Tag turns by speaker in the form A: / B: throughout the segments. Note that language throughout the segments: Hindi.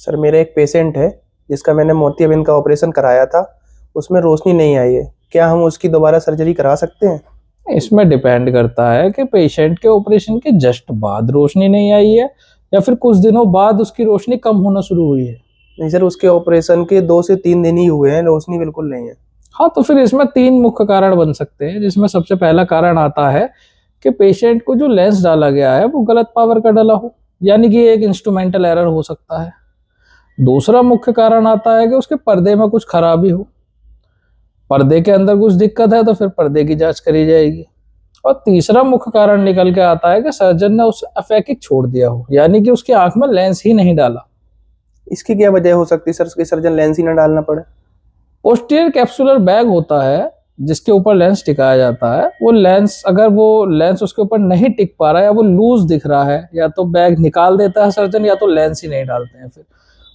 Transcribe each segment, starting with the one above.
A: सर मेरा एक पेशेंट है जिसका मैंने मोतियाबिंद का ऑपरेशन कराया था, उसमें रोशनी नहीं आई है। क्या हम उसकी दोबारा सर्जरी करा सकते हैं?
B: इसमें डिपेंड करता है कि पेशेंट के ऑपरेशन के जस्ट बाद रोशनी नहीं आई है या फिर कुछ दिनों बाद उसकी रोशनी कम होना शुरू हुई है।
A: नहीं सर, उसके ऑपरेशन के 2 से 3 दिन ही हुए हैं, रोशनी बिल्कुल नहीं है।
B: हाँ, तो फिर इसमें 3 मुख्य कारण बन सकते हैं, जिसमें सबसे पहला कारण आता है कि पेशेंट को जो लेंस डाला गया है वो गलत पावर का डाला हो, यानी कि एक इंस्ट्रूमेंटल एरर हो सकता है। दूसरा मुख्य कारण आता है कि उसके पर्दे में कुछ खराबी हो, पर्दे के अंदर कुछ दिक्कत है तो फिर पर्दे की जांच करी जाएगी। और तीसरा मुख्य कारण निकल के आता है कि सर्जन ने उसे अफेकिक छोड़ दिया हो, यानी कि उसकी आंख में लेंस ही नहीं डाला।
A: इसकी क्या वजह हो सकती है सर कि सर्जन लेंस ही ना डालना पड़े?
B: पोस्टीरियर कैप्सुलर बैग होता है जिसके ऊपर लेंस टिकाया जाता है, वो लेंस अगर वो लेंस उसके ऊपर नहीं टिक पा रहा है या वो लूज दिख रहा है, या तो बैग निकाल देता है सर्जन या तो लेंस ही नहीं डालते हैं। फिर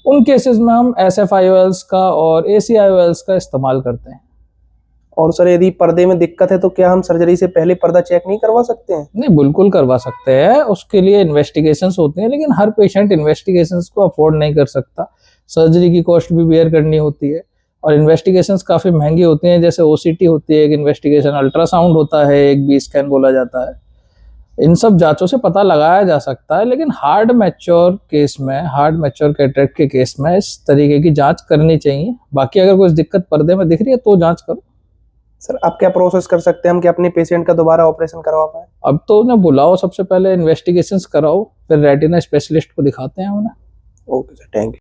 B: उन केसेस में हम SFIOLs का और ACIOLs का इस्तेमाल करते हैं।
A: और सर यदि पर्दे में दिक्कत है तो क्या हम सर्जरी से पहले पर्दा चेक नहीं करवा सकते हैं?
B: नहीं, बिल्कुल करवा सकते हैं, उसके लिए इन्वेस्टिगेशंस होती हैं, लेकिन हर पेशेंट इन्वेस्टिगेशंस को अफोर्ड नहीं कर सकता। सर्जरी की कॉस्ट भी बेयर करनी होती है और इन्वेस्टिगेशंस काफ़ी महंगी होती हैं, जैसे OCT होती है एक इन्वेस्टिगेशन, अल्ट्रासाउंड होता है, एक B स्कैन बोला जाता है। इन सब जांचों से पता लगाया जा सकता है, लेकिन हार्ड मैच्योर केस में, हार्ड मैच्योर कैटरेक्ट के केस में इस तरीके की जांच करनी चाहिए। बाकी अगर कोई दिक्कत पर्दे में दिख रही है तो जांच करो।
A: सर आप क्या प्रोसेस कर सकते हैं हम कि अपने पेशेंट का दोबारा ऑपरेशन करवा पाए?
B: अब तो उन्हें बुलाओ, सबसे पहले इन्वेस्टिगेशंस कराओ, फिर रेटिना स्पेशलिस्ट को दिखाते हैं उन्हें।
A: Okay sir, thank you.